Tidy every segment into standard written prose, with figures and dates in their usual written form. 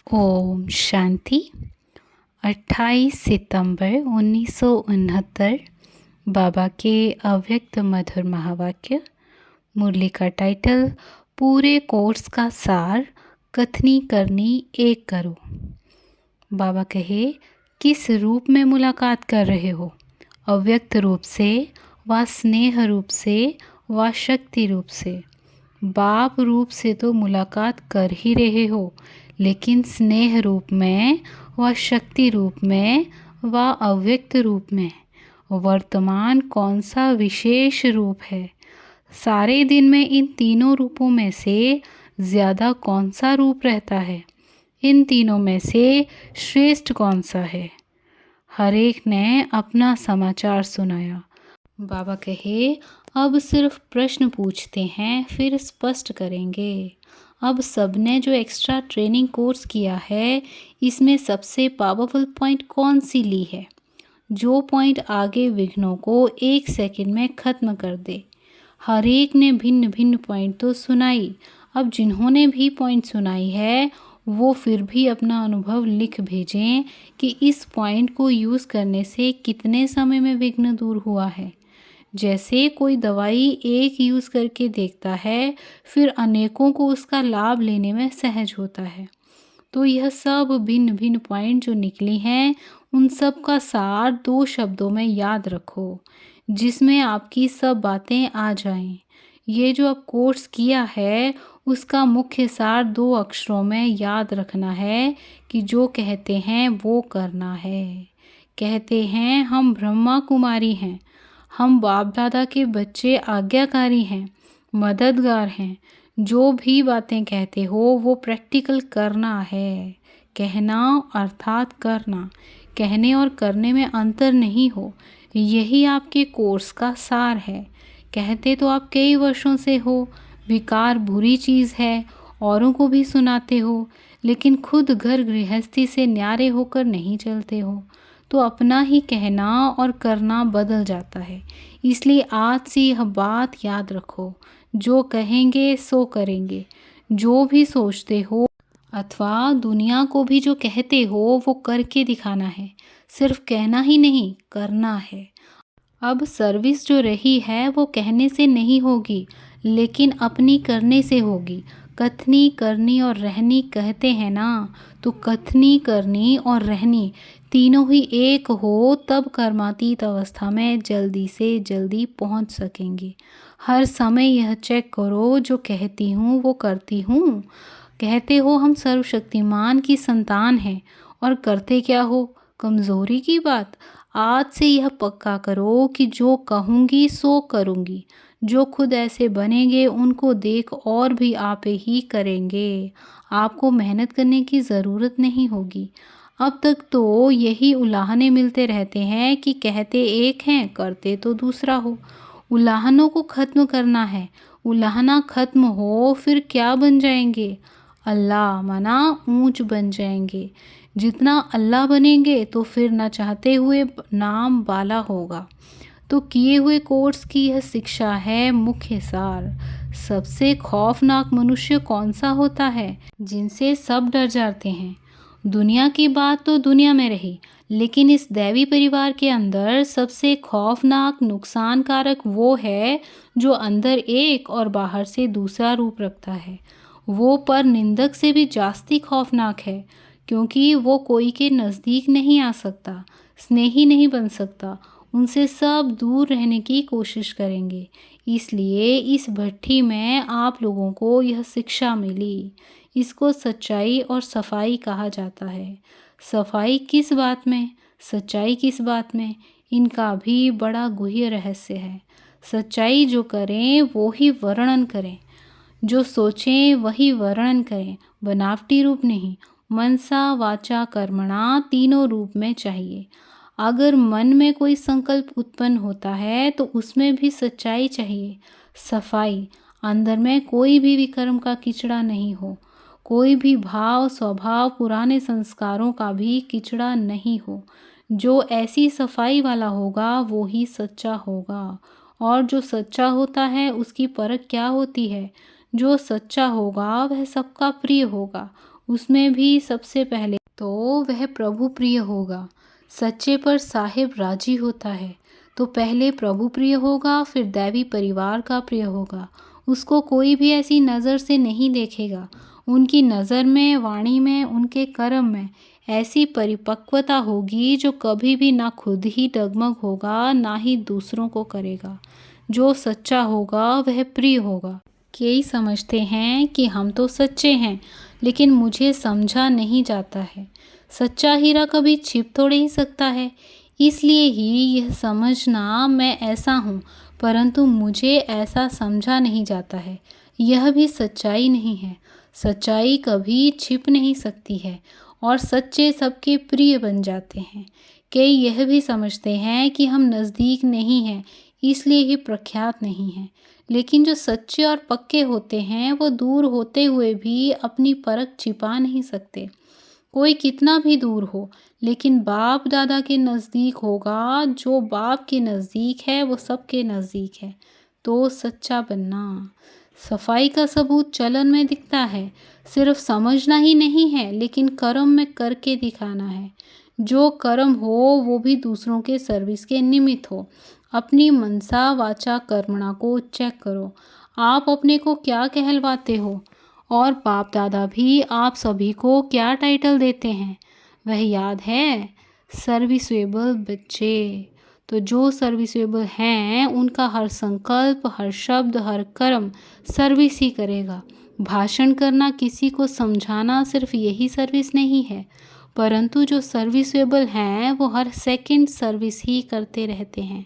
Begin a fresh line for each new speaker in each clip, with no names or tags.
ओम शांति। 28 सितंबर 1969 बाबा के अव्यक्त मधुर महावाक्य। मुरली का टाइटल पूरे कोर्स का सार, कथनी करनी एक करो। बाबा कहे, किस रूप में मुलाकात कर रहे हो? अव्यक्त रूप से व स्नेह रूप से व शक्ति रूप से। बाप रूप से तो मुलाकात कर ही रहे हो, लेकिन स्नेह रूप में व शक्ति रूप में व अव्यक्त रूप में वर्तमान कौन सा विशेष रूप है? सारे दिन में इन तीनों रूपों में से ज़्यादा कौन सा रूप रहता है? इन तीनों में से श्रेष्ठ कौन सा है? हर एक ने अपना समाचार सुनाया। बाबा कहे, अब सिर्फ प्रश्न पूछते हैं, फिर स्पष्ट करेंगे। अब सबने जो एक्स्ट्रा ट्रेनिंग कोर्स किया है, इसमें सबसे पावरफुल पॉइंट कौन सी ली है? जो पॉइंट आगे विघ्नों को 1 सेकंड में ख़त्म कर दे। हर एक ने भिन्न भिन्न पॉइंट तो सुनाई। अब जिन्होंने भी पॉइंट सुनाई है, वो फिर भी अपना अनुभव लिख भेजें कि इस पॉइंट को यूज़ करने से कितने समय में विघ्न दूर हुआ है। जैसे कोई दवाई एक यूज़ करके देखता है, फिर अनेकों को उसका लाभ लेने में सहज होता है। तो यह सब भिन्न भिन्न पॉइंट जो निकली हैं, उन सब का सार 2 शब्दों में याद रखो, जिसमें आपकी सब बातें आ जाएं। ये जो अब कोर्स किया है, उसका मुख्य सार 2 अक्षरों में याद रखना है कि जो कहते हैं वो करना है। कहते हैं हम ब्रह्मा कुमारी हैं, हम बाप दादा के बच्चे आज्ञाकारी हैं, मददगार हैं। जो भी बातें कहते हो वो प्रैक्टिकल करना है। कहना अर्थात करना, कहने और करने में अंतर नहीं हो। यही आपके कोर्स का सार है। कहते तो आप कई वर्षों से हो, विकार बुरी चीज़ है, औरों को भी सुनाते हो, लेकिन खुद घर गृहस्थी से न्यारे होकर नहीं चलते हो, तो अपना ही कहना और करना बदल जाता है। इसलिए आज से यह बात याद रखो, जो कहेंगे सो करेंगे। जो भी सोचते हो अथवा दुनिया को भी जो कहते हो, वो करके दिखाना है। सिर्फ कहना ही नहीं, करना है। अब सर्विस जो रही है वो कहने से नहीं होगी, लेकिन अपनी करने से होगी। कथनी करनी और रहनी कहते हैं ना, तो कथनी करनी और रहनी तीनों ही एक हो, तब कर्मातीत अवस्था में जल्दी से जल्दी पहुंच सकेंगे। हर समय यह चेक करो, जो कहती हूँ वो करती हूँ। कहते हो हम सर्वशक्तिमान की संतान हैं, और करते क्या हो? कमज़ोरी की बात। आज से यह पक्का करो कि जो कहूँगी सो करूँगी। जो खुद ऐसे बनेंगे, उनको देख और भी आप ही करेंगे। आपको मेहनत करने की ज़रूरत नहीं होगी। अब तक तो यही उलाहने मिलते रहते हैं कि कहते एक हैं, करते तो दूसरा हो। उलाहनों को ख़त्म करना है। उलाहना ख़त्म हो, फिर क्या बन जाएंगे? अल्लाह माना ऊंच बन जाएंगे। जितना अल्लाह बनेंगे तो फिर न चाहते हुए नाम वाला होगा। तो किए हुए कोर्स की यह शिक्षा है मुख्य सार। सबसे खौफनाक मनुष्य कौन सा होता है? जिनसे सब डर जाते हैं। दुनिया की बात तो दुनिया में रही, लेकिन इस दैवी परिवार के अंदर सबसे खौफनाक नुकसानकारक वो है जो अंदर एक और बाहर से दूसरा रूप रखता है। वो पर निंदक से भी जास्ती खौफनाक है, क्योंकि वो कोई के नज़दीक नहीं आ सकता, स्नेही नहीं बन सकता। उनसे सब दूर रहने की कोशिश करेंगे। इसलिए इस भट्ठी में आप लोगों को यह शिक्षा मिली। इसको सच्चाई और सफाई कहा जाता है। सफाई किस बात में, सच्चाई किस बात में, इनका भी बड़ा गुह्य रहस्य है। सच्चाई जो करें वो ही वर्णन करें, जो सोचें वही वर्णन करें, बनावटी रूप नहीं। मनसा वाचा कर्मणा तीनों रूप में चाहिए। अगर मन में कोई संकल्प उत्पन्न होता है तो उसमें भी सच्चाई चाहिए, सफाई। अंदर में कोई भी विकर्म का किचड़ा नहीं हो, कोई भी भाव स्वभाव पुराने संस्कारों का भी किचड़ा नहीं हो। जो ऐसी सफाई वाला होगा वो ही सच्चा होगा। और जो सच्चा होता है उसकी परख क्या होती है? जो सच्चा होगा वह सबका प्रिय होगा, उसमें भी सबसे पहले तो वह प्रभु प्रिय होगा। सच्चे पर साहिब राजी होता है, तो पहले प्रभु प्रिय होगा, फिर दैवी परिवार का प्रिय होगा। उसको कोई भी ऐसी नज़र से नहीं देखेगा। उनकी नज़र में, वाणी में, उनके कर्म में ऐसी परिपक्वता होगी जो कभी भी ना खुद ही डगमग होगा, ना ही दूसरों को करेगा। जो सच्चा होगा वह प्रिय होगा। कई समझते हैं कि हम तो सच्चे हैं, लेकिन मुझे समझा नहीं जाता है। सच्चा हीरा कभी छिप थोड़े ही सकता है। इसलिए ही यह समझना मैं ऐसा हूँ, परंतु मुझे ऐसा समझा नहीं जाता है। यह भी सच्चाई नहीं है। सच्चाई कभी छिप नहीं सकती है और सच्चे सबके प्रिय बन जाते हैं। कई यह भी समझते हैं कि हम नज़दीक नहीं हैं, इसलिए ही प्रख्यात नहीं हैं। लेकिन जो सच्चे और पक्के होते हैं वो दूर होते हुए भी अपनी परख छिपा नहीं सकते। कोई कितना भी दूर हो, लेकिन बाप दादा के नज़दीक होगा। जो बाप के नज़दीक है वो सबके नज़दीक है। तो सच्चा बनना। सफाई का सबूत चलन में दिखता है। सिर्फ समझना ही नहीं है, लेकिन कर्म में करके दिखाना है। जो कर्म हो वो भी दूसरों के सर्विस के निमित्त हो। अपनी मनसा वाचा कर्मणा को चेक करो। आप अपने को क्या कहलवाते हो और बाप दादा भी आप सभी को क्या टाइटल देते हैं, वह याद है? सर्विसेबल बच्चे। तो जो सर्विसेबल हैं उनका हर संकल्प, हर शब्द, हर कर्म सर्विस ही करेगा। भाषण करना, किसी को समझाना सिर्फ यही सर्विस नहीं है, परंतु जो सर्विसेबल हैं वो हर सेकंड सर्विस ही करते रहते हैं।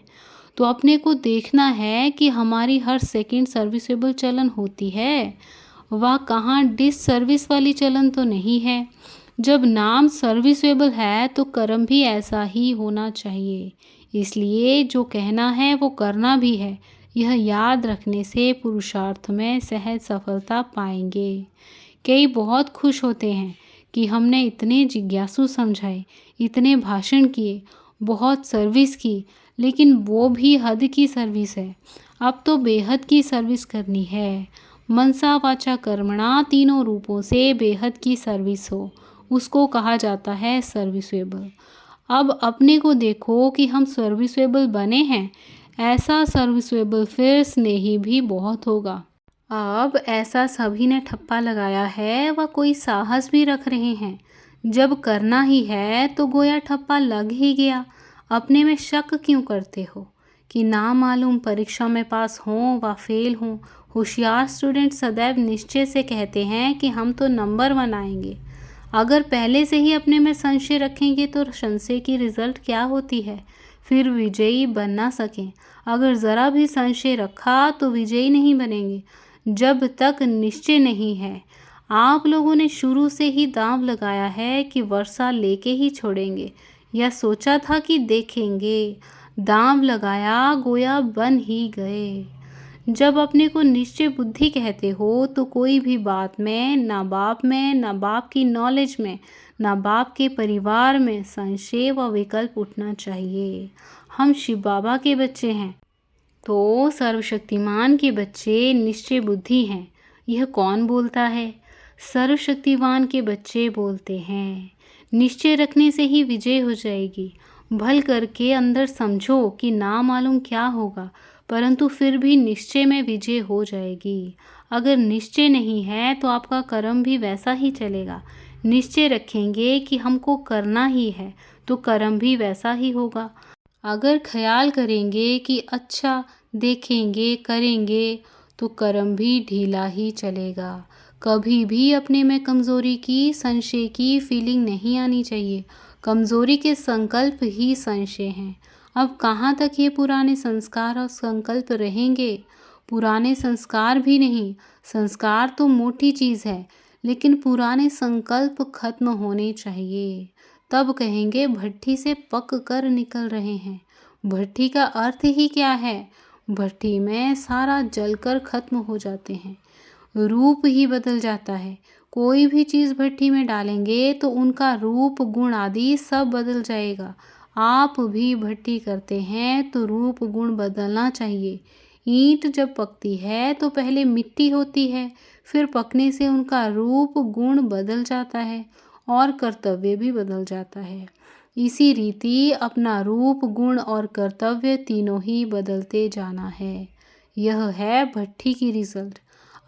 तो अपने को देखना है कि हमारी हर सेकंड सर्विसेबल चलन होती है, वह कहाँ डिस सर्विस वाली चलन तो नहीं है। जब नाम सर्विसेबल है तो कर्म भी ऐसा ही होना चाहिए। इसलिए जो कहना है वो करना भी है। यह याद रखने से पुरुषार्थ में सहज सफलता पाएंगे। कई बहुत खुश होते हैं कि हमने इतने जिज्ञासु समझाए, इतने भाषण किए, बहुत सर्विस की, लेकिन वो भी हद की सर्विस है। अब तो बेहद की सर्विस करनी है। मनसा वाचा कर्मणा तीनों रूपों से बेहद की सर्विस हो, उसको कहा जाता है सर्विसेबल। अब अपने को देखो कि हम सर्विसेबल बने हैं। ऐसा सर्विसेबल फिर स्नेही भी बहुत होगा। अब ऐसा सभी ने ठप्पा लगाया है व कोई साहस भी रख रहे हैं। जब करना ही है तो गोया ठप्पा लग ही गया। अपने में शक क्यों करते हो कि ना मालूम परीक्षा में पास हों व फेल हों? होशियार स्टूडेंट सदैव निश्चय से कहते हैं कि हम तो नंबर 1 आएंगे। अगर पहले से ही अपने में संशय रखेंगे तो संशय की रिजल्ट क्या होती है? फिर विजयी बन ना सकें। अगर ज़रा भी संशय रखा तो विजयी नहीं बनेंगे। जब तक निश्चय नहीं है, आप लोगों ने शुरू से ही दांव लगाया है कि वर्षा लेके ही छोड़ेंगे, या सोचा था कि देखेंगे। दांव लगाया, गोया बन ही गए। जब अपने को निश्चय बुद्धि कहते हो तो कोई भी बात में, ना बाप की नॉलेज में, ना बाप के परिवार में संशय व विकल्प उठना चाहिए। हम शिव बाबा के बच्चे हैं तो सर्वशक्तिमान के बच्चे निश्चय बुद्धि हैं। यह कौन बोलता है? सर्वशक्तिमान के बच्चे बोलते हैं। निश्चय रखने से ही विजय हो जाएगी। भल करके अंदर समझो कि ना मालूम क्या होगा, परंतु फिर भी निश्चय में विजय हो जाएगी। अगर निश्चय नहीं है तो आपका कर्म भी वैसा ही चलेगा। निश्चय रखेंगे कि हमको करना ही है तो कर्म भी वैसा ही होगा। अगर ख्याल करेंगे कि अच्छा देखेंगे, करेंगे, तो कर्म भी ढीला ही चलेगा। कभी भी अपने में कमज़ोरी की, संशय की फीलिंग नहीं आनी चाहिए। कमज़ोरी के संकल्प ही संशय हैं। अब कहाँ तक ये पुराने संस्कार और संकल्प रहेंगे? पुराने संस्कार भी नहीं, संस्कार तो मोटी चीज़ है, लेकिन पुराने संकल्प खत्म होने चाहिए। तब कहेंगे भट्ठी से पक कर निकल रहे हैं। भट्ठी का अर्थ ही क्या है? भट्ठी में सारा जलकर खत्म हो जाते हैं, रूप ही बदल जाता है। कोई भी चीज़ भट्ठी में डालेंगे तो उनका रूप, गुण आदि सब बदल जाएगा। आप भी भट्ठी करते हैं तो रूप गुण बदलना चाहिए। ईंट जब पकती है तो पहले मिट्टी होती है, फिर पकने से उनका रूप गुण बदल जाता है और कर्तव्य भी बदल जाता है। इसी रीति अपना रूप गुण और कर्तव्य तीनों ही बदलते जाना है। यह है भट्ठी की रिजल्ट।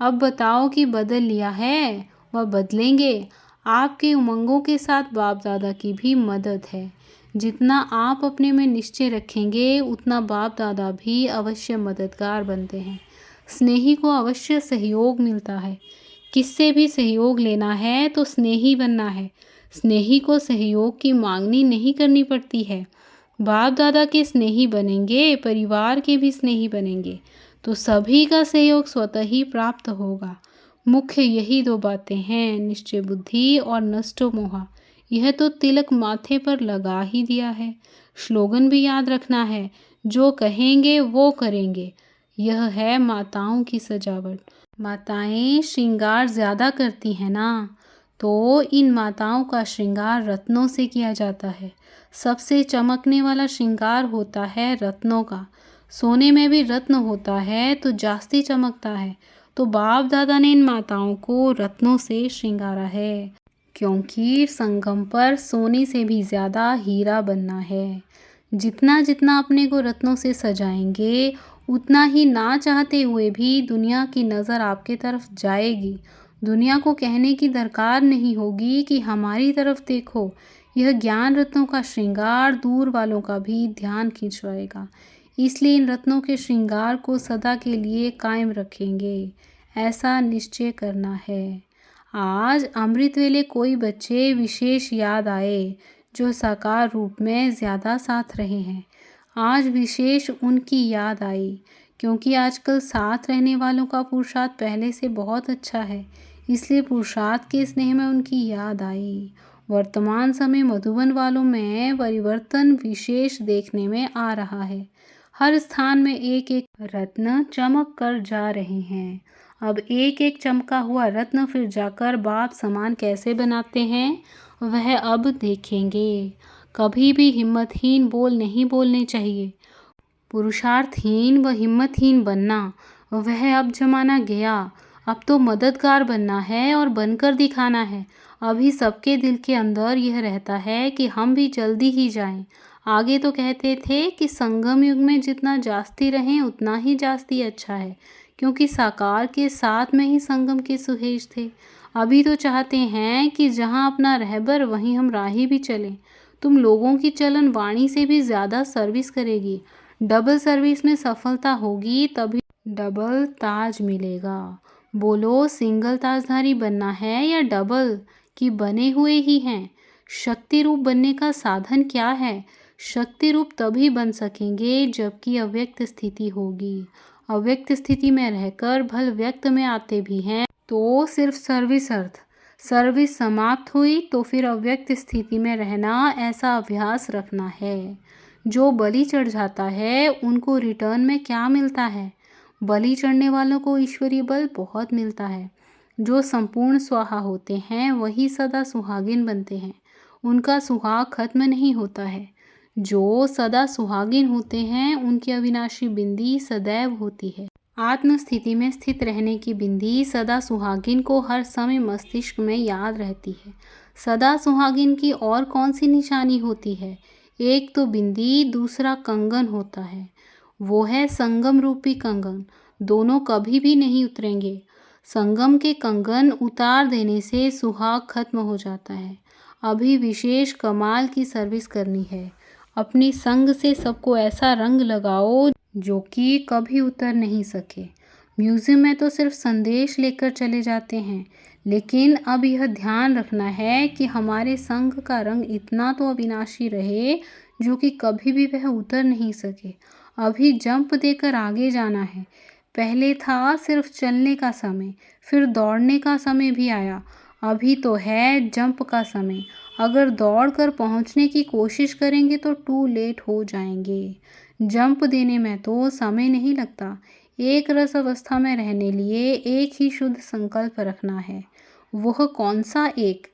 अब बताओ कि बदल लिया है व बदलेंगे। आपके उमंगों के साथ बाप दादा की भी मदद है। जितना आप अपने में निश्चय रखेंगे उतना बाप दादा भी अवश्य मददगार बनते हैं। स्नेही को अवश्य सहयोग मिलता है। किससे भी सहयोग लेना है तो स्नेही बनना है। स्नेही को सहयोग की मांगनी नहीं करनी पड़ती है। बाप दादा के स्नेही बनेंगे, परिवार के भी स्नेही बनेंगे तो सभी का सहयोग स्वतः ही प्राप्त होगा। मुख्य यही दो बातें हैं, निश्चय बुद्धि और नष्टो मोहा। यह तो तिलक माथे पर लगा ही दिया है। स्लोगन भी याद रखना है, जो कहेंगे वो करेंगे। यह है माताओं की सजावट। माताएं श्रृंगार ज़्यादा करती हैं ना, तो इन माताओं का श्रृंगार रत्नों से किया जाता है। सबसे चमकने वाला श्रृंगार होता है रत्नों का। सोने में भी रत्न होता है तो जास्ती चमकता है। तो बाप दादा ने इन माताओं को रत्नों से श्रृंगारा है, क्योंकि संगम पर सोने से भी ज़्यादा हीरा बनना है। जितना जितना अपने को रत्नों से सजाएंगे उतना ही ना चाहते हुए भी दुनिया की नज़र आपके तरफ जाएगी। दुनिया को कहने की दरकार नहीं होगी कि हमारी तरफ देखो। यह ज्ञान रत्नों का श्रृंगार दूर वालों का भी ध्यान खिंचवाएगा। इसलिए इन रत्नों के श्रृंगार को सदा के लिए कायम रखेंगे, ऐसा निश्चय करना है। आज अमृत वेले कोई बच्चे विशेष याद आए जो साकार रूप में ज़्यादा साथ रहे हैं। आज विशेष उनकी याद आई, क्योंकि आजकल साथ रहने वालों का पुरुषार्थ पहले से बहुत अच्छा है, इसलिए पुरुषार्थ के स्नेह में उनकी याद आई। वर्तमान समय मधुबन वालों में परिवर्तन विशेष देखने में आ रहा है। हर स्थान में एक एक रत्न चमक कर जा रहे हैं। अब एक एक चमका हुआ रत्न फिर जाकर बाप समान कैसे बनाते हैं वह अब देखेंगे। कभी भी हिम्मतहीन बोल नहीं बोलने चाहिए। पुरुषार्थहीन व हिम्मतहीन बनना वह अब जमाना गया। अब तो मददगार बनना है और बनकर दिखाना है। अभी सबके दिल के अंदर यह रहता है कि हम भी जल्दी ही जाएं। आगे तो कहते थे कि संगम युग में जितना जास्ती रहें उतना ही जास्ती अच्छा है, क्योंकि साकार के साथ में ही संगम के सुहेज थे। अभी तो चाहते हैं कि जहां अपना रहबर वहीं हम राही भी चलें। तुम लोगों की चलन वाणी से भी ज़्यादा सर्विस करेगी। डबल सर्विस में सफलता होगी तभी डबल ताज मिलेगा। बोलो, सिंगल ताजधारी बनना है या डबल, कि बने हुए ही हैं। शक्ति रूप बनने का साधन क्या है? शक्ति रूप तभी बन सकेंगे जबकि अव्यक्त स्थिति होगी। अव्यक्त स्थिति में रहकर भल व्यक्त में आते भी हैं तो सिर्फ सर्विस अर्थ। सर्विस समाप्त हुई तो फिर अव्यक्त स्थिति में रहना, ऐसा अभ्यास रखना है। जो बलि चढ़ जाता है उनको रिटर्न में क्या मिलता है? बलि चढ़ने वालों को ईश्वरीय बल बहुत मिलता है। जो संपूर्ण स्वाहा होते हैं वही सदा सुहागिन बनते हैं। उनका सुहाग खत्म नहीं होता है। जो सदा सुहागिन होते हैं उनकी अविनाशी बिंदी सदैव होती है। आत्म स्थिति में स्थित रहने की बिंदी सदा सुहागिन को हर समय मस्तिष्क में याद रहती है। सदा सुहागिन की और कौन सी निशानी होती है? एक तो बिंदी, दूसरा कंगन होता है। वो है संगम रूपी कंगन। दोनों कभी भी नहीं उतरेंगे। संगम के कंगन उतार देने से सुहाग खत्म हो जाता है। अभी विशेष कमाल की सर्विस करनी है। अपनी संग से सबको ऐसा रंग लगाओ जो कि कभी उतर नहीं सके। म्यूजियम में तो सिर्फ संदेश लेकर चले जाते हैं, लेकिन अब यह ध्यान रखना है कि हमारे संघ का रंग इतना तो अविनाशी रहे जो कि कभी भी वह उतर नहीं सके। अभी जंप देकर आगे जाना है। पहले था सिर्फ चलने का समय, फिर दौड़ने का समय भी आया। अभी तो है जंप का समय। अगर दौड़कर पहुंचने की कोशिश करेंगे तो टू लेट हो जाएंगे। जंप देने में तो समय नहीं लगता। एक रस अवस्था में रहने लिए एक ही शुद्ध संकल्प रखना है। वह कौन सा एक?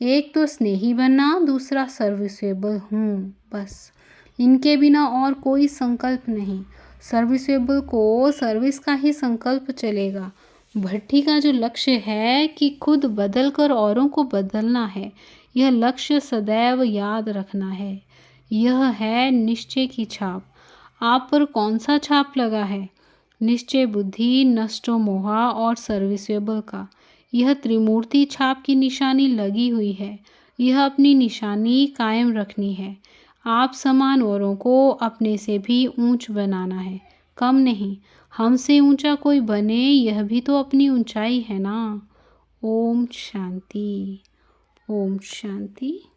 एक तो स्नेही बनना, दूसरा सर्विसेबल हूँ, बस। इनके बिना और कोई संकल्प नहीं। सर्विसेबल को सर्विस का ही संकल्प चलेगा। भट्टी का जो लक्ष्य है कि खुद बदल कर औरों को बदलना है, यह लक्ष्य सदैव याद रखना है। यह है निश्चय की छाप। आप पर कौन सा छाप लगा है? निश्चय बुद्धि, नष्टो मोहा और सर्विसेबल का। यह त्रिमूर्ति छाप की निशानी लगी हुई है। यह अपनी निशानी कायम रखनी है। आप समान औरों को अपने से भी ऊंच बनाना है, कम नहीं। हमसे ऊंचा कोई बने, यह भी तो अपनी ऊंचाई है ना। ओम शांति। ओम शांति।